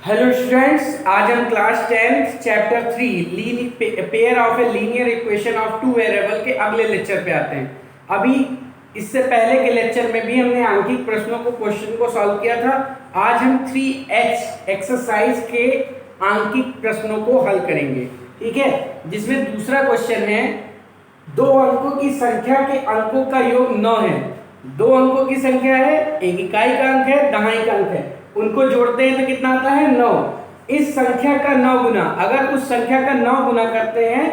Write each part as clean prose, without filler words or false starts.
Hello students, आज हम class 10 chapter 3 pair of a linear equation of two variable के अगले लेक्चर पे आते हैं। अभी इससे पहले के लेक्चर में भी हमने आंकिक प्रश्नों को क्वेश्चन को सॉल्व किया था। आज हम 3H एक्सरसाइज के आंकिक प्रश्नों को हल करेंगे, ठीक है। जिसमें दूसरा क्वेश्चन है, दो अंकों की संख्या के अंकों का योग 9 है। दो अंकों की संख्या है, एक इकाई का अंक है, दहाई का अंक है, उनको जोड़ते हैं तो कितना आता है 9। इस संख्या का 9 गुना, अगर उस संख्या का 9 गुना करते हैं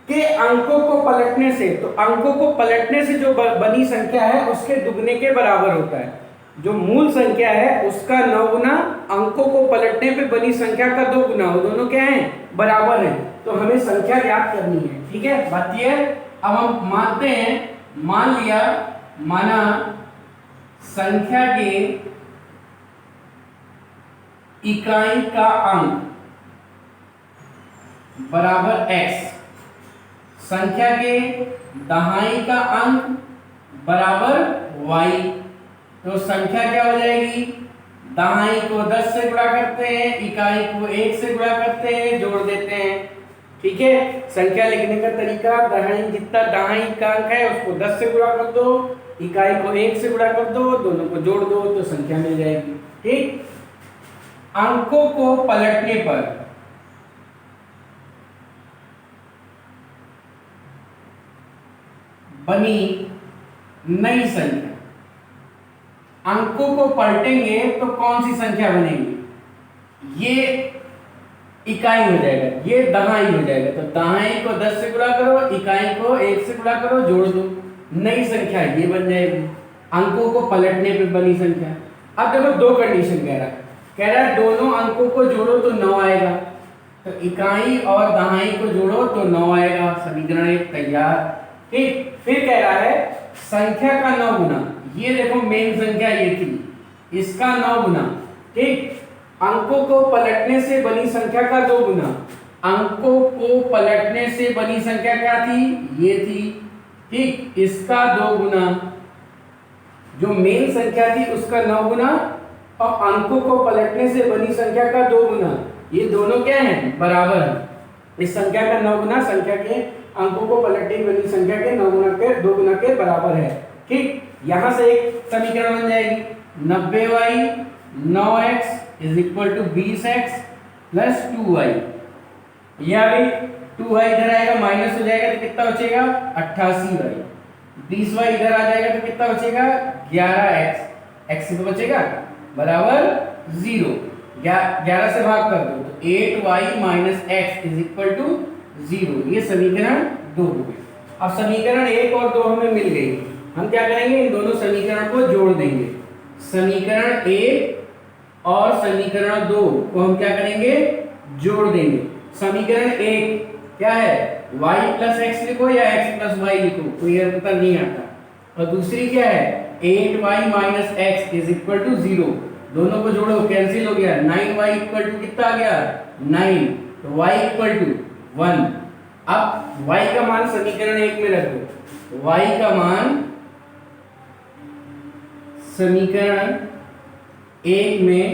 के अंकों को पलटने से, तो अंकों को पलटने से जो बनी संख्या है उसके दुगने के बराबर होता है। जो मूल संख्या है उसका 9 गुना, अंकों को पलटने पे बनी संख्या का 2 गुना, वो दोनों क्या है, बराबर है। तो हमें संख्या ज्ञात करनी है, ठीक है। बात ये है, अब हम मानते हैं, मान लिया, माना संख्या के इकाई का अंक बराबर x, संख्या के दहाई का अंक बराबर y। तो संख्या क्या हो जाएगी, दहाई को 10 से गुणा करते हैं, इकाई को 1 से गुणा करते हैं, जोड़ देते हैं, ठीक है। संख्या लिखने का तरीका, दहाई जितना दहाई का अंक है उसको 10 से गुणा कर दो, इकाई को 1 से गुणा कर दो, दोनों को जोड़ दो तो संख्या मिल जाएगी, ठीक। अंकों को पलटने पर बनी नई संख्या, अंकों को पलटेंगे तो कौन सी संख्या बनेगी, ये इकाई हो जाएगा, ये दहाई हो जाएगा। तो दहाई को 10 से गुणा करो, इकाई को 1 से गुणा करो, जोड़ दो, नई संख्या ये बन जाएगी, अंकों को पलटने पर बनी संख्या। अब देखो दो कंडीशन कह रहा है दोनों अंकों को जोड़ो तो 9 आएगा, तो इकाई और दहाई को जोड़ो तो 9 आएगा, समीकरण एक तैयार, ठीक। फिर कह रहा है संख्या का 9 गुना, ये देखो मेन संख्या ये थी, इसका 9 गुना, ठीक। अंकों को पलटने से बनी संख्या का 2 गुना, अंकों को पलटने से बनी संख्या क्या थी, ये थी, ठीक। इसका 2 गुना, जो मेन संख्या थी उसका 9 गुना, और अंकों को पलटने से बनी संख्या का 2 गुना, ये दोनों क्या हैं, बराबर है। इस संख्या का 9 गुना संख्या के अंकों को पलटने की बनी संख्या के 9 गुना के 2 गुना के बराबर है, ठीक। यहां से एक समीकरण बन जाएगी, 90y 9x is equal to 20x plus 2y। यह भी 2y इधर आएगा, माइनस हो जाएगा तो कितना बचेगा, 88y। 20y इधर आ जाएगा तो कितना बचेगा, 11x, x तो बचेगा बराबर 0, 11 से भाग कर दो तो 8y minus x is equal to 0। ये समीकरण 2 हो गई। अब समीकरण 1 और 2 हमें मिल गई, हम क्या करेंगे, इन दोनों समीकरण को जोड़ देंगे। समीकरण 1 और समीकरण 2 को हम क्या करेंगे, जोड़ देंगे। समीकरण 1 क्या है, y प्लस एक्स लिखो या x प्लस वाई लिखो, कोई अंतर नहीं आता। और दूसरी क्या है, 8y minus x is equal to 0, दोनों को जोड़ो कैंसिल हो गया, 9y इक्वल टू कितना आ गया, 9, तो y इक्वल टू 1। अब y का मान समीकरण 1 में रख दो, y का मान समीकरण 1 में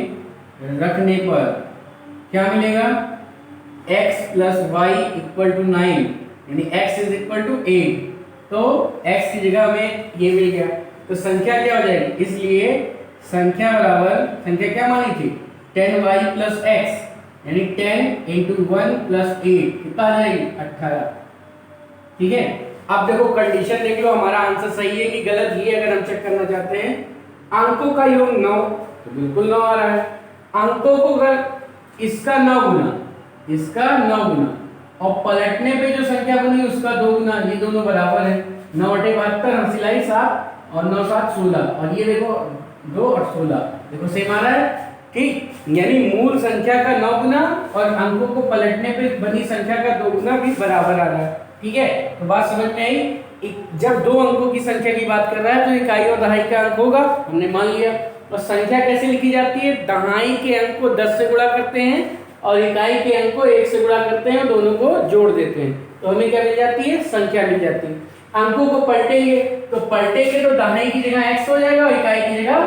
रखने पर क्या मिलेगा, x plus y equal to 9, यानी x इज इक्वल टू 8, तो x की जगह हमें ये मिल गया, तो संख्या क्या हो जाएगी, इसलिए संख्या बराबर, संख्या क्या मानी थी, 10y प्लस एक्स, यानी 10 इंटू 1 प्लस 8 कितना आ जाएगी, 18, ठीक है। अब देखो कंडीशन देख लो, हमारा आंसर सही है कि गलत, ये अगर हम चेक करना चाहते हैं, अंकों का योग 9 तो बिल्कुल 9 आ रहा है, अंकों को अगर इसका 9 गुना, इसका 9 गुना, और पलटने पे जो संख्या बनी उसका 2 गुना, ये दोनों बराबर है। 9 × 72 हम सिलाई 7 और 9 7 16, और ये देखो 2 और 16, देखो सेम आ रहा है, ठीक। यानी मूल संख्या का 9 गुना और अंकों को पलटने पे बनी संख्या का 2 गुना भी बराबर आ रहा है, ठीक है। तो बात समझ में आई, जब दो अंकों की संख्या की बात कर रहा है तो इकाई और दहाई का अंक होगा, हमने मान लिया। और संख्या कैसे लिखी जाती है, दहाई के अंक को 10 से गुणा करते हैं और इकाई के अंक को 1 से गुणा करते हैं और दोनों को जोड़ देते हैं, तो हमें क्या मिल जाती है, संख्या मिल जाती है। अंकों को पलटेंगे तो दहाई की जगह x हो जाएगा और इकाई की जगह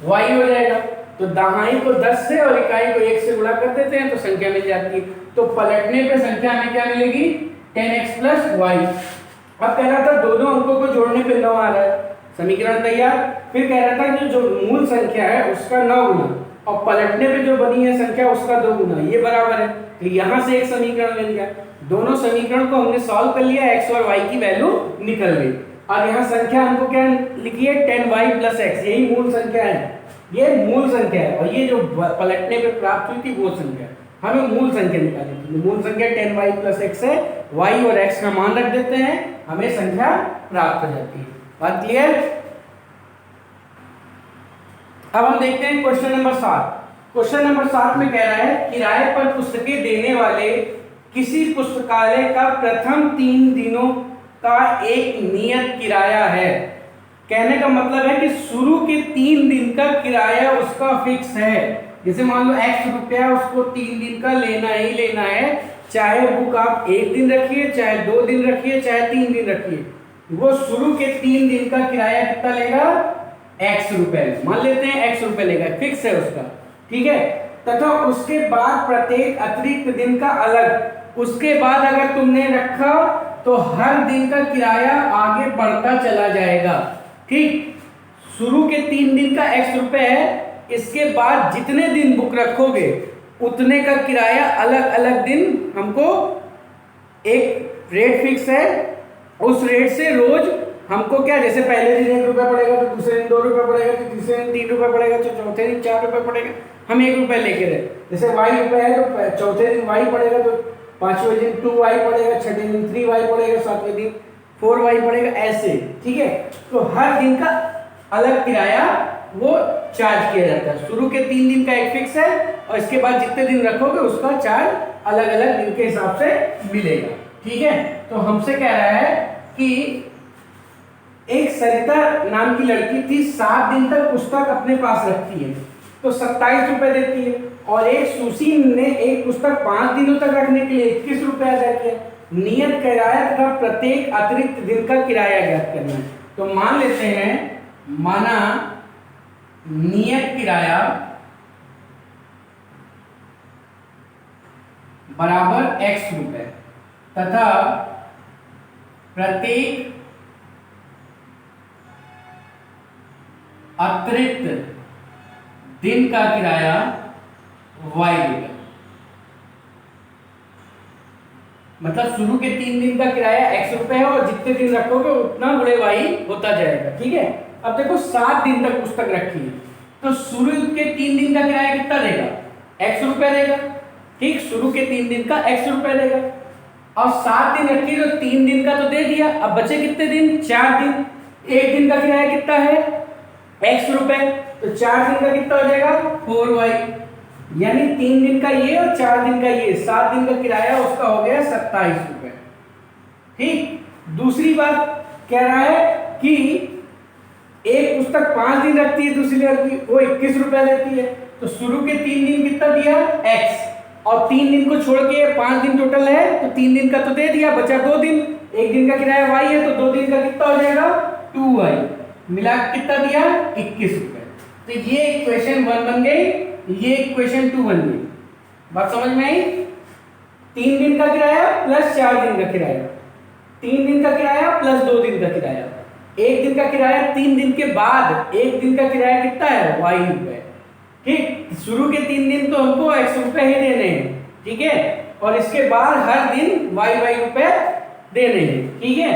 y हो जाएगा। तो दहाई को 10 से और इकाई को 1 से गुणा कर देते हैं तो संख्या मिल जाती है। तो पलटने पे संख्या हमें क्या मिलेगी 10x प्लस y। अब कह रहा था दोनों अंकों को जोड़ने पे 9 आ रहा है, समीकरण तैयार। फिर कह रहा था कि जो मूल संख्या है उसका 9 गुना और पलटने पे जो बनी है संख्या उसका 2 गुना, ये बराबर है। तो यहाँ से एक समीकरण मिल गया। दोनों समीकरण को हमने सॉल्व कर लिया, x और y की वैल्यू निकल गई। और यहाँ संख्या हमको क्या लिखी है 10y प्लस x, यही मूल संख्या है, ये मूल संख्या है। और ये जो पलटने पे प्राप्त हुई थी वो संख्या, हमें मूल संख्या निकालनी थी। मूल संख्या 10y प्लस x है, y और x का मान रख देते हैं, हमें संख्या प्राप्त हो जाती है। बात क्लियर? अब हम देखते हैं क्वेश्चन नंबर 7। क्वेश्चन नंबर 7 में कह रहा है किराए पर पुस्तकें देने वाले किसी पुस्तकालय का प्रथम 3 दिनों का एक नियत किराया है। कहने का मतलब है कि शुरू के 3 दिन का किराया उसका फिक्स है। जैसे मान लो x रुपया उसको 3 दिन का लेना ही लेना है, चाहे बुक आप 1 दिन रखिए, चाहे 2 दिन रखिए, चाहे 3 दिन रखिए, वो शुरू के 3 दिन का किराया कितना लेगा x रुपए, मान लेते हैं x रुपए लेगा, फिक्स है उसका, ठीक है। तथा उसके बाद प्रत्येक अतिरिक्त दिन का अलग। उसके बाद अगर तुमने रखा तो हर दिन का किराया आगे बढ़ता चला जाएगा, ठीक। शुरू के 3 दिन का x रुपए है, इसके बाद जितने दिन बुक रखोगे उतने का किराया अलग अलग दिन हमको एक रेट फिक्स है, उस रेट से रोज हमको क्या, जैसे पहले दिन 1 रुपया पड़ेगा तो दूसरे दिन 2 रुपया पड़ेगा तो तीसरे दिन 3 रुपया पड़ेगा तो चौथे दिन 4 रुपया पड़ेगा, हम 1 रुपया लेके रहे। जैसे y रुपया है तो चौथे दिन y पड़ेगा तो 5वें दिन 2y पड़ेगा, छठे दिन 3y पड़ेगा, 7वें दिन 4y पड़ेगा, ऐसे, ठीक है। तो हर दिन का अलग किराया वो चार्ज किया जाता है। शुरू के 3 दिन का एक फिक्स है और इसके बाद जितने दिन रखोगे उसका चार्ज अलग अलग दिन के हिसाब से मिलेगा, ठीक है। तो हमसे कह रहा है कि एक सरिता नाम की लड़की थी, 7 दिन तक पुस्तक अपने पास रखती है तो 27 रुपए देती है, और एक सुशील ने एक पुस्तक 5 दिनों तक रखने के लिए 21 रुपए अदा किया। नियत किराया तथा प्रत्येक अतिरिक्त दिन का किराया ज्ञात करना है। तो मान लेते हैं, माना नियत किराया बराबर x रुपए तथा प्रत्येक अतिरिक्त दिन का किराया y रुपए। मतलब शुरू के 3 दिन का किराया x रुपए है और जितने दिन रखोगे उतना गुणे y होता जाएगा, ठीक है। अब देखो 7 दिन तक पुस्तक रखी है तो शुरू के 3 दिन का किराया कितना देगा, x रुपए देगा, ठीक। शुरू के 3 दिन का x रुपए देगा और 7 दिन रखी तो 3 दिन का तो दे दिया, अब बचे कितने दिन, 4 दिन। एक दिन का किराया कितना है x रुपए, तो 4 दिन का कितना हो जाएगा 4y, यानी 3 दिन का ये और 4 दिन का ये, 7 दिन का किराया उसका हो गया 27 रुपए, ठीक। दूसरी बात कह रहा है कि एक पुस्तक 5 दिन रखती है दूसरी लड़की, वो 21 रुपए देती है, तो शुरू के 3 दिन कितना दिया x और 3 दिन को छोड़ के 5 दिन टोटल है तो 3 दिन का तो दे दिया, बचा 2 दिन, एक दिन का किराया y है तो 2 दिन का कितना हो जाएगा 2y, मिला कितना दिया 21 रुपए। तो ये इक्वेशन 1 बन गई, ये इक्वेशन 2 बन गई। बात समझ में आई? 3 दिन का किराया प्लस 4 दिन का किराया, 3 दिन का किराया प्लस 2 दिन का किराया, एक दिन का किराया, 3 दिन के बाद एक दिन का किराया कितना है y रुपए, ठीक। शुरू के 3 दिन तो हमको x रुपए ही देने हैं, ठीक है, और इसके बाद हर दिन y रुपए देने हैं, ठीक है।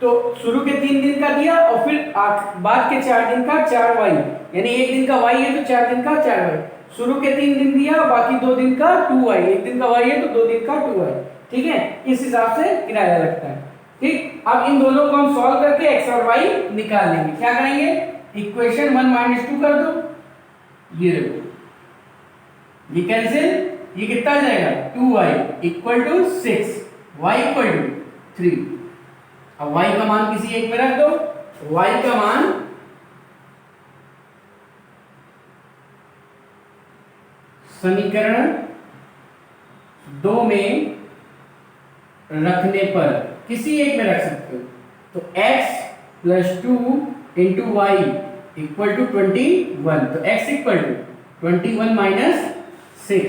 तो शुरू के 3 दिन का दिया और फिर बाद के 4 दिन का 4y, यानी एक दिन का y है तो 4 दिन का 4y, शुरू के 3 दिन दिया बाकी 2 दिन का 2y, एक दिन का y है तो 2 दिन का 2y, ठीक है। इस हिसाब से किराया लगता है, ठीक। अब इन दोनों को हम सॉल्व करके x और y निकाल लेंगे। क्या करेंगे, इक्वेशन 1 - 2 कर दो, ये देखो ये कैंसिल, ये कितना आ जाएगा 2y = 6, y = 3। अब y का मान किसी एक में रख दो, y का मान समीकरण 2 में रखने पर किसी एक में रख सकते हो, तो x + 2 × y = 21, तो x = 21 माइनस 6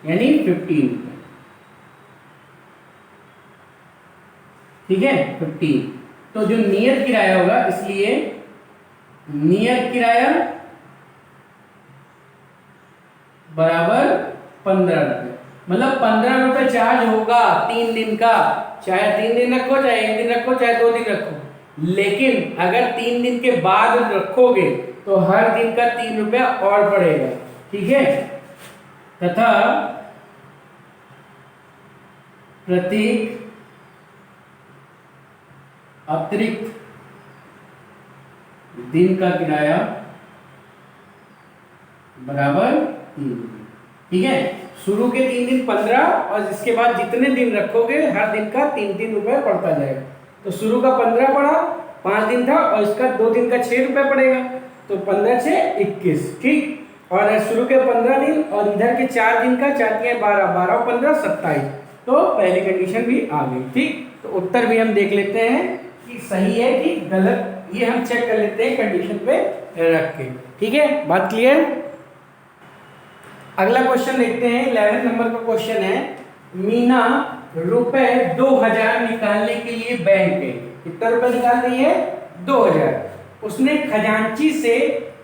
यानी 15 रुपए। ठीक है 15। तो जो नियत किराया होगा, इसलिए नियत किराया बराबर 15 रुपए, मतलब 15 रुपए चार्ज होगा 3 दिन का। चाहे 3 दिन रखो, चाहे 1 दिन रखो, चाहे 2 दिन रखो, लेकिन अगर 3 दिन के बाद रखोगे तो हर दिन का 3 रुपया और पड़ेगा। ठीक है, तथा प्रत्येक अतिरिक्त दिन का किराया बराबर 3 रुपये। ठीक है, शुरू के 3 दिन 15 और इसके बाद जितने दिन रखोगे हर दिन का 3-3 रुपए पड़ता जाएगा। तो शुरू का 15 पड़ा, 5 दिन था, और इसका 2 दिन का 6 रुपए पड़ेगा, तो 15 से 21। ठीक, और शुरू के 15 दिन और इधर के 4 दिन का 4 के 12, 12 और 15 27। तो पहली कंडीशन भी आ गई। ठीक, तो उत्तर भी हम देख लेते हैं कि सही है कि गलत, ये हम चेक कर लेते हैं कंडीशन पे रख के। ठीक है, बात क्लियर। अगला क्वेश्चन देखते हैं, 11 नंबर का क्वेश्चन है। मीना रुपए 2000 निकालने के लिए बैंक गई। कितना रुपए निकाल रही है? 2000। उसने खजांची से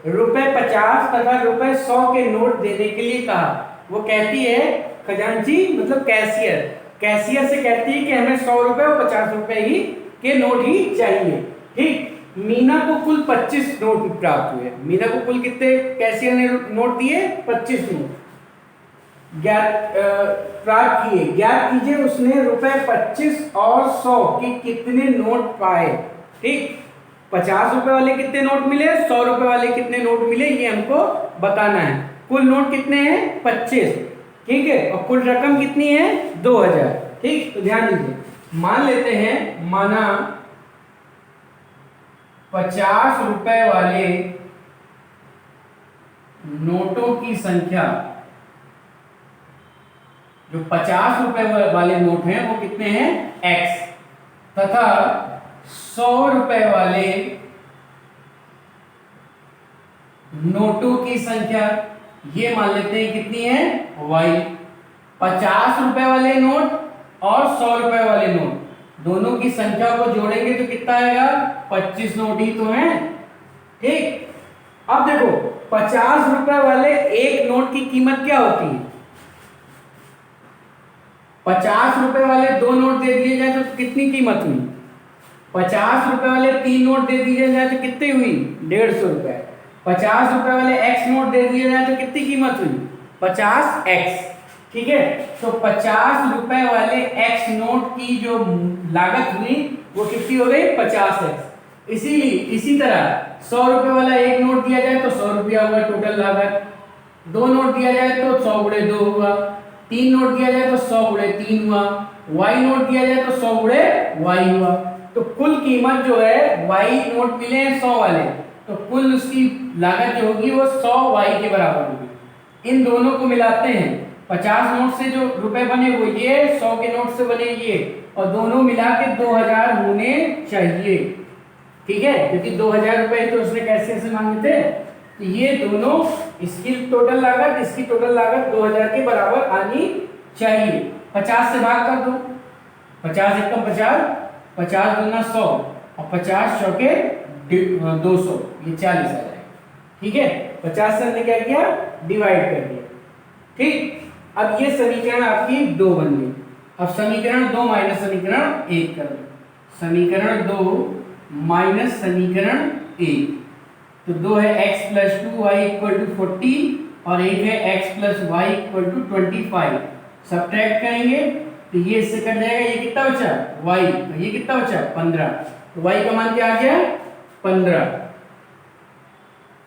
रुपए 50 तथा रुपए 100 के नोट देने के लिए कहा। वो कहती है, खजांची मतलब कैशियर, कैशियर से कहती है कि हमें 100 रुपए और 50 रुपए ही के नोट ही चाहिए। ठीक, मीना को कुल 25 नोट प्राप्त हुए। मीना को कुल कितने कैशियर ने नोट दिए? 25 नोट प्राप्त किए। ज्ञात कीजिए उसने रुपए 25 और 100 के कितने नोट पाए। ठीक, 50 रुपए वाले कितने नोट मिले, 100 रुपए वाले कितने नोट मिले, ये हमको बताना है। कुल नोट कितने हैं? 25। ठीक है, और कुल रकम कितनी है? 2000। ठीक, तो ध्यान दीजिए, मान लेते हैं, माना 50 रुपए वाले नोटों की संख्या, जो 50 रुपए वाले नोट हैं वो कितने हैं? x, तथा 100 रुपए वाले नोटों की संख्या ये मान लेते हैं कितनी है? y। 50 रुपए वाले नोट और 100 रुपए वाले नोट दोनों की संख्या को जोड़ेंगे तो कितना आएगा? 25 नोट ही तो हैं। ठीक, अब देखो 50 रुपए वाले एक नोट की कीमत क्या होती है? 50 रुपए वाले 2 नोट दे दिए जाए तो कितनी कीमत हुई? 50 रुपए वाले 3 नोट दे दिए जाए तो कितनी हुई? 150 रुपए। 50 रुपए वाले x नोट दे दिए जाए तो कितनी कीमत हुई? 50x। ठीक है, तो 50 रुपए वाले x नोट की जो लागत हुई वो कितनी हो गई? 50x। इसीलिए इसी तरह 100 रुपए वाला एक नोट दिया जाए तो 100 रुपया हुआ टोटल लागत, 2 नोट दिया जाए तो 100 गुणे 2 हुआ, 3 नोट दिया जाए तो 100 गुणे 3 हुआ, y नोट दिया जाए तो 100 गुणे y हुआ। तो कुल कीमत जो है, y नोट मिले हैं 100 वाले, तो कुल उसकी लागत जो होगी वो 100 y के बराबर होगी। इन दोनों को मिलाते हैं, 50 नोट से जो रुपए बने वो ये, 100 के नोट से बने ये, और दोनों मिला के 2000 होने चाहिए। ठीक है, क्योंकि 2000 रुपए तो उसने कैसे से मांगे थे, तो ये दोनों, इसकी टोटल लागत, इसकी टोटल लागत 2000 के बराबर आनी चाहिए। 50 से भाग कर दो, 50 एकम 50, 50 दूना 100, और 50 चौके 200, ये 40 आ जाएगा। ठीक है, 50 से हमने क्या किया? डिवाइड कर दिया। ठीक, अब ये समीकरण आपकी 2 बन गई। अब समीकरण 2 माइनस समीकरण 1 कर दो। समीकरण 2 माइनस समीकरण 1, तो 2 है x plus 2y equal to 40 और 1 है x plus y equal to 25। Subtract करेंगे तो ये इससे कट जाएगा, ये कितना बचा? y, ये कितना बचा? 15। तो y का मान क्या आ गया? 15।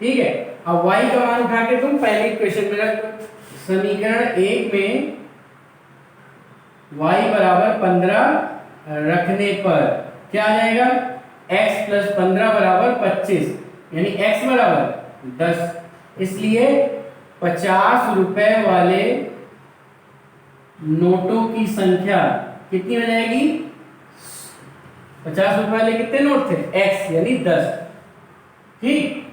ठीक है, अब y का मान उठा के तुम पहले इक्वेशन में रख दो। समीकरण 1 में y बराबर 15 रखने पर क्या आ जाएगा? x प्लस 15 बराबर 25, यानी x बराबर 10। इसलिए 50 रुपए वाले नोटों की संख्या कितनी हो जाएगी? 50 रुपए वाले कितने नोट थे? x यानी 10। ठीक,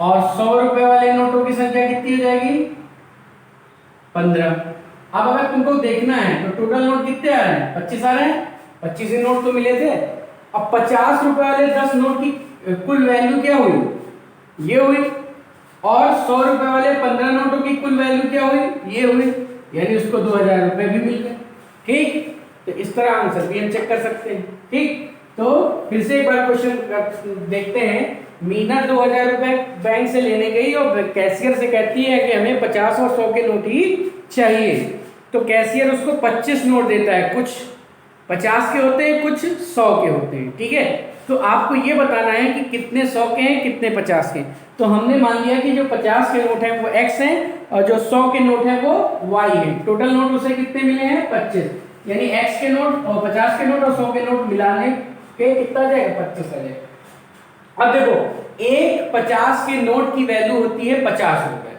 और 100 रुपए वाले नोटों की संख्या कितनी हो जाएगी? 15। अब अगर तुमको देखना है तो टोटल नोट कितने आ रहे हैं? 25 आ रहे हैं। 25 ही नोट तो मिले थे। अब 50 रुपए वाले 10 नोट की कुल वैल्यू क्या हुई? ये हुई। और 100 रुपए वाले 15 नोटों की कुल वैल्यू क्या हुई? ये हुई। यानी उसको 2000 रुपए भी मिल गए। ठीक, तो इस तरह आंसर भी हम चेक कर सकते हैं। ठीक, तो फिर से एक बार क्वेश्चन देखते हैं। मीना 2000 रुपए बैंक से लेने गई और कैशियर से कहती है कि हमें 50 और 100 के नोट ही चाहिए। तो कैशियर उसको 25 नोट देता है, कुछ 50 के होते हैं, कुछ 100 के होते हैं। ठीक है, तो आपको ये बताना है कि कितने 100 के हैं, कितने 50 के। तो हमने मान लिया कि जो 50 के नोट हैं वो x हैं और जो 100 के नोट हैं वो y हैं। टोटल नोट उसे कितने मिले हैं? 25। यानी x के नोट और 50 के नोट और 100 के नोट मिलाने के कितना आ जाएगा? 25 आ जाएगा। अब देखो, एक 50 के नोट की वैल्यू होती है 50 रुपए,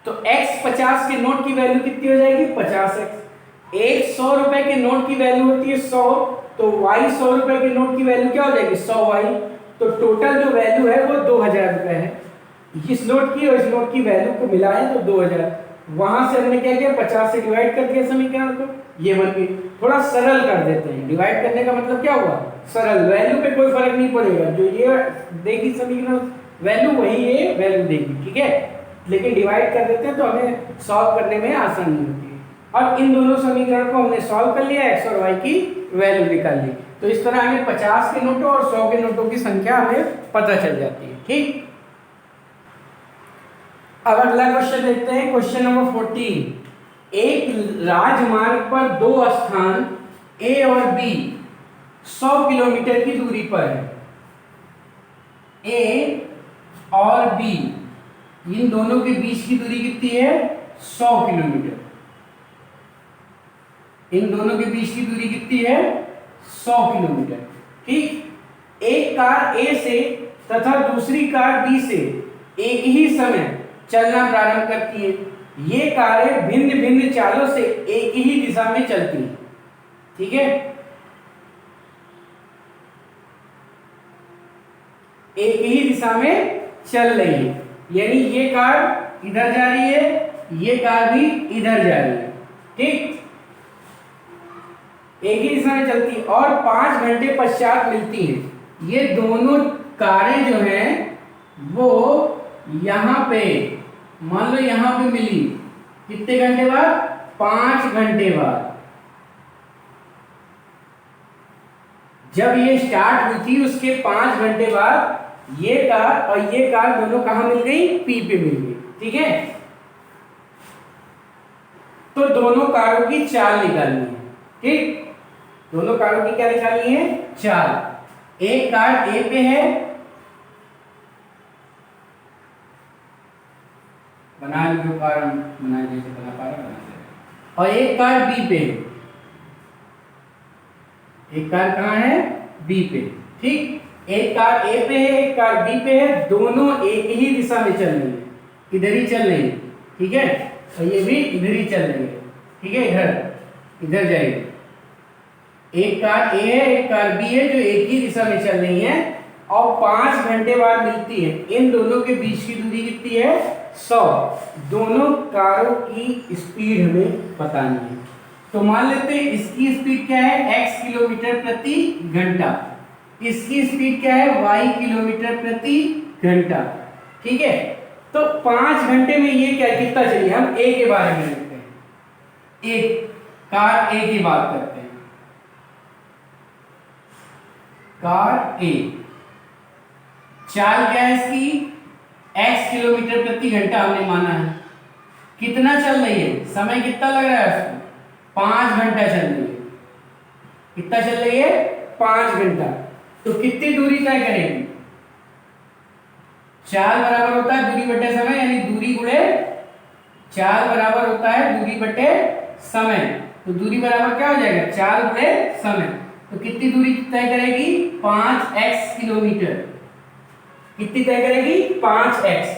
तो x 50 के नोट की वैल्यू कितनी हो जाएगी? 50x। एक 100 रुपए के नोट की वैल्यू होती है 100, तो y 100 रुपए के नोट की वैल्यू क्या हो जाएगी? 100y। तो टोटल जो वैल्यू है वो 2000 रुपए है। इस नोट की और इस नोट की वैल्यू को मिलाएं तो 2000। वहां से हमने क्या किया? 50 से डिवाइड कर दिया समीकरण को, ये बन गई। थोड़ा सरल कर देते हैं। डिवाइड करने का मतलब क्या हुआ? सरल। वैल्यू पे कोई फर्क नहीं पड़ेगा, जो ये देगी समीकरण वैल्यू वही ये वैल्यू देगी। ठीक है, लेकिन डिवाइड कर देते हैं तो हमें सॉल्व करने में आसानी होती है। अब इन दोनों समीकरण को हमने सॉल्व कर लिया, x और y की वैल्यू निकाल ली। तो इस तरह हमें 50 के नोटों और 100 के नोटों की संख्या हमें पता चल जाती है। ठीक, अब अगला क्वेश्चन देखते हैं, क्वेश्चन नंबर 14। एक राजमार्ग पर दो स्थान A और B 100 किलोमीटर की दूरी पर है। A और B इन दोनों के बीच की दूरी कितनी है? 100 किलोमीटर। इन दोनों के बीच की दूरी कितनी है? 100 किलोमीटर। ठीक, एक कार A से तथा दूसरी कार B से एक ही समय चलना प्रारंभ करती है। ये कारें भिन्न भिन्न चालों से एक ही दिशा में चलती हैं। ठीक है, एक ही दिशा में चल रही है, यानी ये कार इधर जा रही है, ये कार भी इधर जा रही है। ठीक, एक ही दिशा में चलती है और 5 घंटे पश्चात मिलती हैं। ये दोनों कारें जो हैं वो यहां पे, मान लो यहां पे मिली, कितने घंटे बाद? 5 घंटे बाद। जब ये स्टार्ट हुई थी उसके 5 घंटे बाद ये कार और ये कार दोनों कहां मिल गई? P पे मिल गई। ठीक है, तो दोनों कारों की चाल निकालनी है। ठीक, दोनों कारों की क्या निकालनी है? चाल। एक कार A पे है, बना लीजिए कार, बना जैसे बना पा रहे हैं। और एक कार B पे है। एक कार कहाँ है? B पे। ठीक, एक कार A पे है, एक कार B पे है, दोनों एक ही दिशा में चल रही है, इधर ही चल रही है। ठीक है, और ये भी इधर ही चल रही है। ठीक है, इधर जाएगी। एक कार A है, एक कार B है जो एक ही दिशा में चल रही है और 5 घंटे बाद मिलती है। इन दोनों के बीच की दूरी कितनी है? 100। दोनों कारों की स्पीड हमें बतानी है। तो मान लेते हैं इसकी स्पीड क्या है? x किलोमीटर प्रति घंटा। इसकी स्पीड क्या है? y किलोमीटर प्रति घंटा। ठीक है, तो 5 घंटे में ये क्या कितना चलिए हम A के बारे में देखते हैं। एक कार A की बात करते हैं। कार A चाल क्या है इसकी? x किलोमीटर प्रति घंटा हमने माना है। कितना चल रही है? समय कितना लग रहा है उसको? 5 घंटा चल रही है। कितना चल रही है? 5 घंटा। तो कितनी दूरी तय करेगी? चाल बराबर होता है दूरी बटे समय, यानी दूरी गुणे चाल बराबर होता है दूरी बटे समय। तो दूरी बराबर क्या हो जाएगा? चाल गुणे समय। तो कितनी दूरी तय करेगी? 5x kilometre. कितनी तय करेगी? 5x।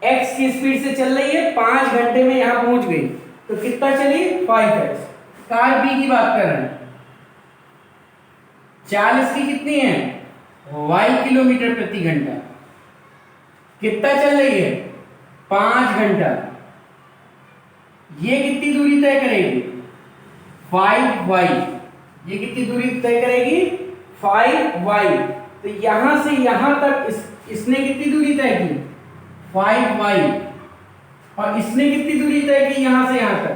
x की स्पीड से चल रही है, 5 घंटे में यहां पहुंच गई, तो कितना चली? 5x। कार B की बात कर रहे हैं। चाल इसकी कितनी है? y किलोमीटर प्रति घंटा। कितना चल रही है? 5 घंटा। ये कितनी दूरी तय करेगी? 5y। ये कितनी दूरी तय करेगी? 5y। तो यहां से यहां तक इसने कितनी दूरी तय की? 5y। और इसने कितनी दूरी तय की यहां से यहां तक?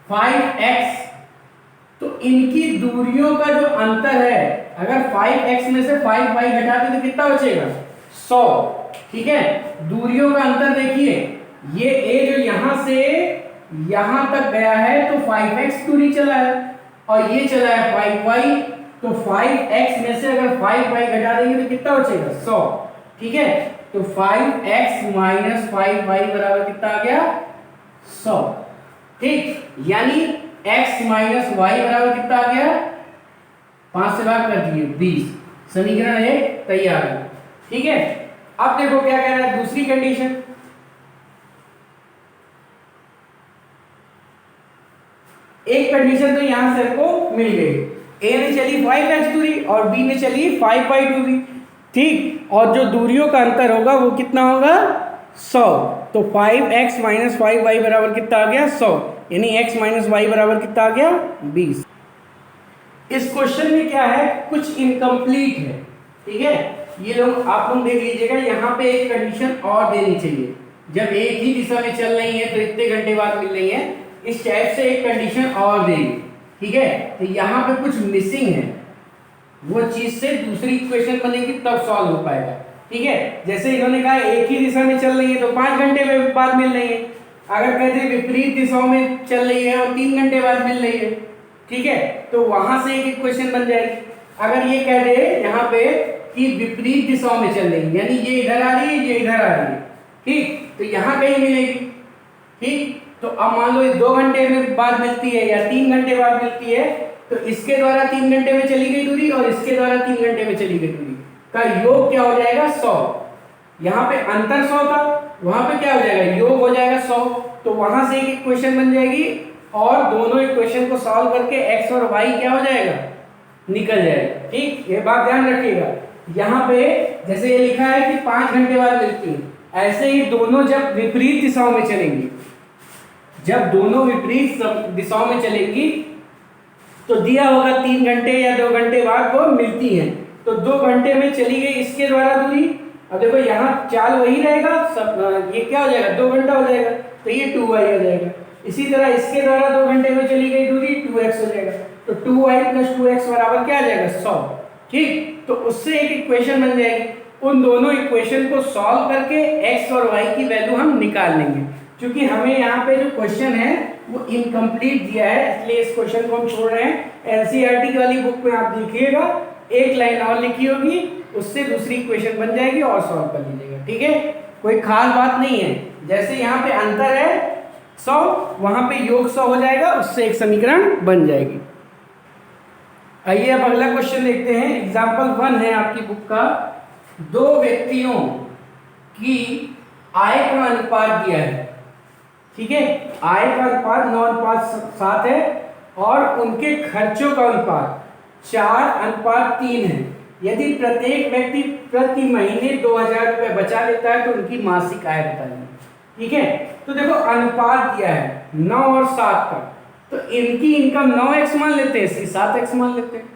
5x। तो इनकी दूरियों का जो अंतर है, अगर 5x में से 5y घटा दें तो कितना बचेगा? 100। ठीक है, दूरियों का अंतर देखिए, ये a जो यहां से यहां तक गया है तो 5x दूरी चला है, और ये चला है 5y। तो 5x में से अगर 5y घटा देंगे तो कितना बचेगा? 100। ठीक है, तो 5x माइनस 5y बराबर कितना आ गया? 100। ठीक, यानी x माइनस वाई बराबर कितना आ गया? 5 से भाग कर दिए 20। समीकरण 1 तैयार है। ठीक है, अब देखो क्या कह रहा है दूसरी कंडीशन। एक कंडीशन तो यहां से हमको मिल गई, a ने चली 5x दूरी और b ने चली 5y दूरी। ठीक, और जो दूरियों का अंतर होगा वो कितना होगा? 100। तो 5x माइनस 5y बराबर कितना आ गया? 100। यानी x माइनस वाई बराबर कितना आ गया? 20। इस क्वेश्चन में क्या है, कुछ इनकम्प्लीट है। ठीक है, ये लोग आप लोग देख लीजिएगा, यहाँ पे एक कंडीशन और देनी चाहिए। जब एक ही दिशा में चल रही है तो इतने घंटे बाद मिल रही है, इस टाइप से एक कंडीशन और देंगे। ठीक है, तो यहाँ पे कुछ मिसिंग है, वो चीज से दूसरी इक्वेशन बनेगी तब सॉल्व हो पाएगा। ठीक है, जैसे इन्होंने कहा एक ही दिशा में चल रही है तो 5 घंटे में बाद मिल रही है। अगर कहते विपरीत दिशाओं में चल रही है और 3 घंटे बाद मिल रही है, ठीक है, तो वहां से एक इक्वेशन बन जाएगी। अगर ये कह दे यहाँ पे कि विपरीत दिशाओं में चल रही है, यानी ये इधर आ रही है, ये इधर आ रही है, ठीक, तो यहाँ कहीं मिलेगी। ठीक, तो अब मान लो 2 घंटे में बाद मिलती है या 3 घंटे बाद मिलती है, तो इसके द्वारा 3 घंटे में चली गई दूरी और इसके द्वारा 3 घंटे में चली गई दूरी का योग क्या हो जाएगा? 100। यहाँ पे अंतर 100 था, वहां पे क्या हो जाएगा? योग हो जाएगा 100। तो वहां से एक इक्वेशन बन जाएगी और दोनों इक्वेशन को सॉल्व करके x और y क्या हो जाएगा? निकल जाएगा। ठीक, ये बात ध्यान रखिएगा। यहाँ पे जैसे ये लिखा है कि 5 घंटे बाद मिलती है, ऐसे ही दोनों जब विपरीत दिशाओं में चलेंगी, जब दोनों विपरीत दिशाओं में चलेंगी तो दिया होगा 3 घंटे या 2 घंटे बाद वो मिलती हैं। तो 2 घंटे में चली गई इसके द्वारा दूरी, अब देखो यहाँ चाल वही रहेगा, सब ये क्या हो जाएगा? 2 घंटा हो जाएगा, तो ये 2y हो जाएगा। इसी तरह इसके द्वारा 2 घंटे में चली गई दूरी 2x हो जाएगा, तो 2y प्लस 2x बराबर क्या आ जाएगा? 100। ठीक, तो उससे एक इक्वेशन बन जाएगी। उन दोनों इक्वेशन को सॉल्व करके x और y की वैल्यू हम निकाल लेंगे। क्योंकि हमें यहाँ पे जो क्वेश्चन है वो इनकम्प्लीट दिया है, इसलिए इस क्वेश्चन को हम छोड़ रहे हैं। एनसीईआरटी वाली बुक में आप देखिएगा, एक लाइन और लिखी होगी, उससे दूसरी इक्वेशन बन जाएगी और सॉल्व कर लीजिएगा। ठीक है, कोई खास बात नहीं है। जैसे यहाँ पे अंतर है 100, वहां पे योग 100 हो जाएगा, उससे एक समीकरण बन जाएगी। आइए अब अगला क्वेश्चन देखते हैं। एग्जाम्पल 1 है आपकी बुक का। 2 व्यक्तियों की आय का अनुपात दिया है। ठीक है, आय का अनुपात 9:7 है और उनके खर्चों का अनुपात 4:3 है। यदि प्रत्येक व्यक्ति प्रति महीने 2000 रुपए बचा लेता है तो उनकी मासिक आय बताइए। ठीक है, तो देखो अनुपात दिया है 9 और 7 का, तो इनकी इनकम 9x मान लेते हैं, इसकी 7x मान लेते हैं।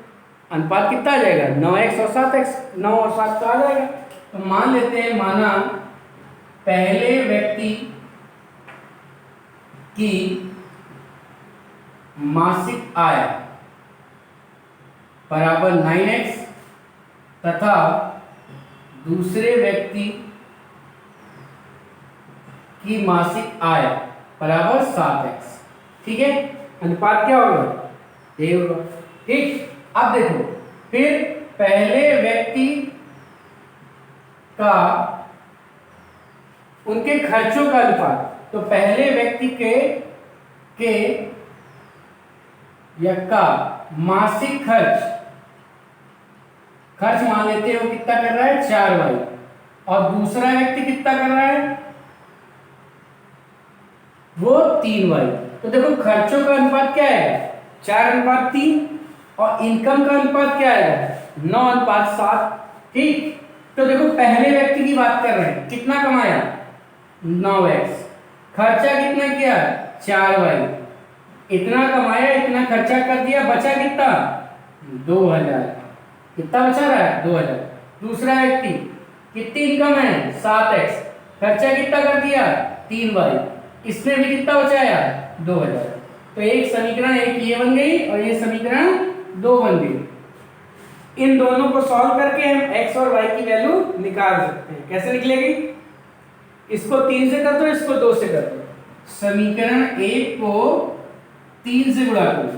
अनुपात कितना आ जाएगा? 9x और 7x, 9 और 7 का आ जाएगा। तो मान लेते हैं, माना पहले व्यक्ति की मासिक आय बराबर 9x तथा दूसरे व्यक्ति की मासिक आय बराबर 7x। ठीक है, अनुपात क्या होगा? ये होगा। ठीक, अब देखो, फिर पहले व्यक्ति का उनके खर्चों का अनुपात, तो पहले व्यक्ति के या का मासिक खर्च मान लेते हैं, वो कितना कर रहा है? 4y, और दूसरा व्यक्ति कितना कर रहा है? वो 3y। तो देखो खर्चों का अनुपात क्या है? 4:3, और इनकम का अनुपात क्या है? 9:7। ठीक, तो देखो पहले व्यक्ति की बात कर रहे हैं, कितना कमाया 9x, खर्चा कितना किया 4y, इतना कमाया इतना खर्चा कर दिया, बचा कितना 2000, कितना बचा रहा है 2000। दूसरा व्यक्ति कितनी इनकम है 7x, खर्चा कितना कर दिया 3y, इसने भी कितना बचाया 2000। तो एक समीकरण एक ये बन गई और ये समीकरण 2 बन गई। इन दोनों को सॉल्व करके हम x और y की वैल्यू निकाल सकते हैं। कैसे निकलेगी, इसको 3 से कर दो, इसको 2 से कर दो, समीकरण 1 को 3 से गुणा करो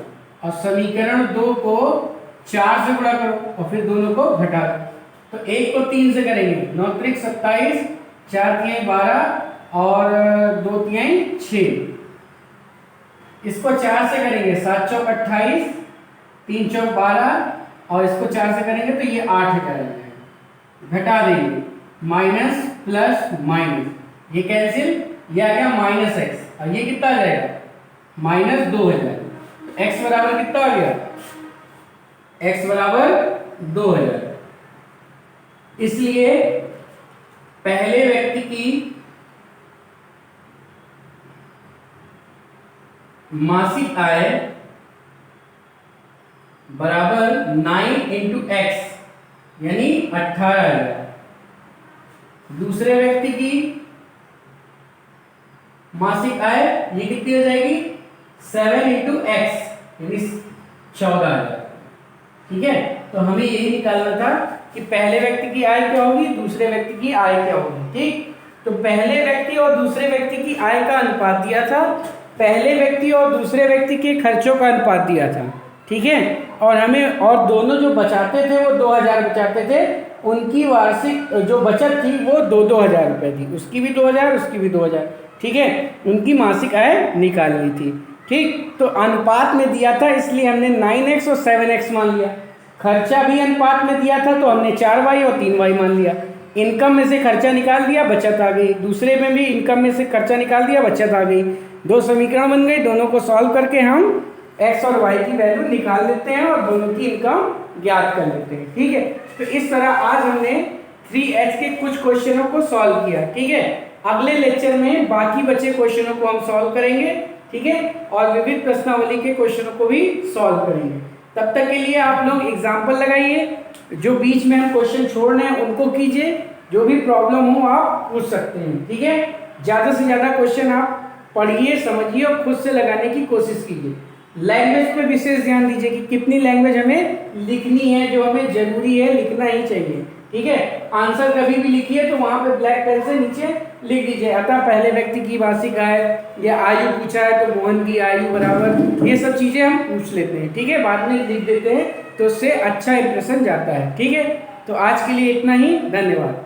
और समीकरण 2 को 4 से गुणा करो और फिर दोनों को घटा दो। तो 1 को 3 से करेंगे 9 त्रिक 27, 4 तिहाई 12 और 2 तिहाई 6। इसको 4 से करेंगे 7 चौक 28, 3 चौक 12 और इसको 4 से करेंगे तो ये 8 का रहेगा। घटा देंगे माइनस प्लस माइनस, ये कैंसिल, ये आ गया माइनस एक्स और ये कितना आ जाएगा माइनस 2000। एक्स बराबर कितना आ गया, एक्स बराबर 2000। इसलिए पहले व्यक्ति की मासिक आय बराबर 9 इंटू एक्स यानी 18,000। दूसरे व्यक्ति की मासिक आय ये कितनी हो जाएगी 7 इंटू एक्स यानी 14,000। ठीक है, तो हमें यही निकालना था कि पहले व्यक्ति की आय क्या होगी, दूसरे व्यक्ति की आय क्या होगी। ठीक, तो पहले व्यक्ति और दूसरे व्यक्ति की आय का अनुपात दिया था, पहले व्यक्ति और दूसरे व्यक्ति के खर्चों का अनुपात दिया था। ठीक है, और हमें और दोनों जो बचाते थे वो 2000 बचाते थे, उनकी वार्षिक जो बचत थी वो 2-2 हजार रुपये थी, उसकी भी 2000 उसकी भी 2000। ठीक है, उनकी मासिक आय निकालनी थी। ठीक, तो अनुपात में दिया था इसलिए हमने 9x और 7x मान लिया। खर्चा भी अनुपात में दिया था तो हमने 4y और 3y मान लिया। इनकम में से खर्चा निकाल दिया, बचत आ गई। दूसरे में भी इनकम में से खर्चा निकाल दिया, बचत आ गई। 2 समीकरण बन गए, दोनों को सॉल्व करके हम x और y की वैल्यू निकाल लेते हैं और दोनों की इनकम ज्ञात कर लेते हैं। ठीक है, तो इस तरह आज हमने 3h के कुछ क्वेश्चनों को सॉल्व किया। ठीक है, अगले लेक्चर में बाकी बचे क्वेश्चनों को हम सॉल्व करेंगे। ठीक है, और विविध प्रश्नावली के क्वेश्चनों को भी सॉल्व करेंगे। तब तक के लिए आप लोग एग्जाम्पल लगाइए, जो बीच में हम क्वेश्चन छोड़ रहे हैं उनको कीजिए, जो भी प्रॉब्लम हो आप पूछ सकते हैं। ठीक है, ज़्यादा से ज़्यादा क्वेश्चन आप पढ़िए, समझिए और खुद से लगाने की कोशिश कीजिए। लैंग्वेज पे विशेष ध्यान दीजिए कि कितनी लैंग्वेज हमें लिखनी है, जो हमें जरूरी है लिखना ही चाहिए। ठीक है, आंसर कभी भी लिखिए तो वहां पे ब्लैक पेन से नीचे लिख दीजिए, अतः पहले व्यक्ति की मासिक आय या आयु पूछा है तो मोहन की आयु बराबर, ये सब चीजें हम पूछ लेते हैं। ठीक है, बाद में लिख देते हैं तो उससे अच्छा इंप्रेशन जाता है। ठीक है, तो आज के लिए इतना ही, धन्यवाद।